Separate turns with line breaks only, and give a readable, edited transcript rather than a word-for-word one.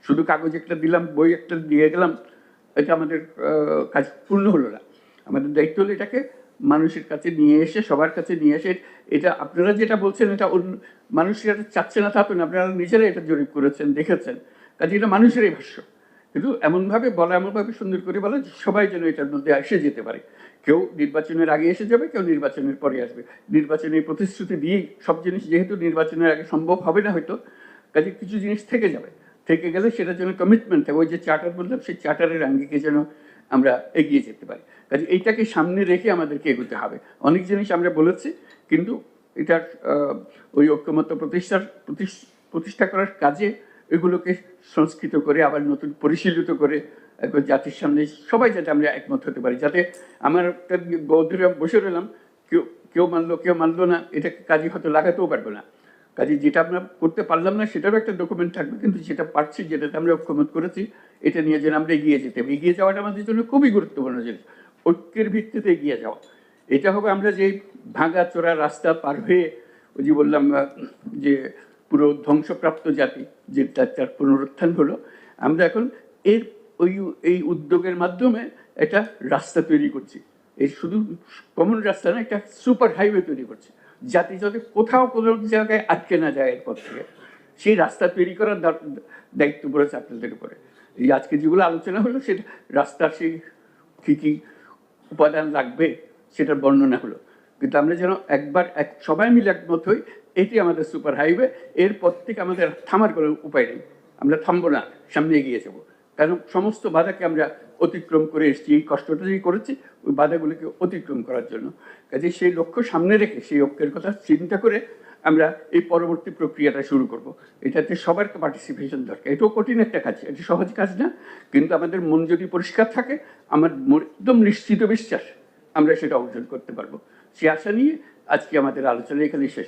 শুধু কাগজ একটা দিলাম, বই একটা দিয়ে গেলাম, এটা আমাদের কাজ পূর্ণ হলো না। আমাদের দায়িত্ব হলো এটাকে মানুষের কাছে নিয়ে এসে, সবার কাছে নিয়ে এসে, এটা আপনারা যেটা বলছেন এটা মানুষ এটা চাচ্ছে না তা তো না, আপনারা নিজেরাই এটা জরিপ করেছেন, দেখেছেন, কাজে এটা মানুষেরই ভাষ্য। কিন্তু এমনভাবে বলা, এমনভাবে সুন্দর করে বলা যে সবাই যেন এটার মধ্যে এসে যেতে পারে। কেউ নির্বাচনের আগে এসে যাবে, কেউ নির্বাচনের পরে আসবে। নির্বাচনের প্রতিশ্রুতি দিয়েই সব জিনিস, যেহেতু নির্বাচনের আগে সম্ভব হবে না হয়তো, কাজে কিছু জিনিস থেকে যাবে, থেকে গেলে সেটার জন্য কমিটমেন্ট থাকে। ওই যে চার্টার বললাম, সেই চার্টারের আঙ্গিকে যেন আমরা এগিয়ে যেতে পারি। কাজে এইটাকে সামনে রেখে আমাদেরকে এগোতে হবে। অনেক জিনিস আমরা বলেছি, কিন্তু এটার ওই ঐক্যমত্য প্রতিষ্ঠা করার কাজে এগুলোকে সংস্কৃত করে আবার নতুন পরিশীলিত করে একবার জাতির সামনে সবাই যাতে আমরা একমত হতে পারি, যাতে আমার একটা বৌদ্ধরা বসে রইলাম, কেউ কেউ মানলো কেউ মানলো না, এটাকে কাজে হয়তো লাগাতেও পারবো না। কাজে যেটা আমরা করতে পারলাম না সেটারও একটা ডকুমেন্ট থাকবে, কিন্তু যেটা পারছি, যেটাতে আমরা ঐক্যমত করেছি, এটা নিয়ে যেন আমরা এগিয়ে যেতে হবে। এগিয়ে যাওয়াটা আমাদের জন্য খুবই গুরুত্বপূর্ণ জিনিস, ঐক্যের ভিত্তিতে এগিয়ে যাওয়া। এটা হবে আমরা যে ভাঙা চোরা রাস্তা পার হয়ে, ওই যে বললাম যে পুরো ধ্বংসপ্রাপ্ত জাতি, যে তার পুনরুত্থান হলো, আমরা এখন এর এই উদ্যোগের মাধ্যমে একটা রাস্তা তৈরি করছি। এই শুধু কমন রাস্তা না, একটা সুপার হাইওয়ে তৈরি করছি, জাতি যাতে কোথাও কোনো জায়গায় আটকে না যায় এরপর থেকে। সেই রাস্তা তৈরি করার দায়িত্ব পড়েছে আপনাদের উপরে। এই আজকে যেগুলো আলোচনা হলো, সেটা রাস্তার সেই কী কী উপাদান লাগবে সেটার বর্ণনা হলো, কিন্তু আমরা যেন একবার সবাই মিলে একমত হই, এটি আমাদের সুপার হাইওয়ে। এরপর থেকে আমাদের থামার কোনো উপায় নেই, আমরা থামবো না, সামনে এগিয়ে যাবো। কারণ সমস্ত বাধাকে আমরা অতিক্রম করে এসেছি, এই কষ্টটা যে করেছি ওই বাধাগুলিকে অতিক্রম করার জন্য। কাজে সেই লক্ষ্য সামনে রেখে, সেই ঐক্যের কথা চিন্তা করে আমরা এই পরবর্তী প্রক্রিয়াটা শুরু করব। এটাতে সবার পার্টিসিপেশন দরকার। এটাও কঠিন একটা কাজ, এটা সহজ কাজ না, কিন্তু আমাদের মন যদি পরিষ্কার থাকে, আমার একদম নিশ্চিত বিশ্বাস আমরা সেটা অর্জন করতে পারবো। সে আশা নিয়ে আজকে আমাদের আলোচনা এখানে শেষ।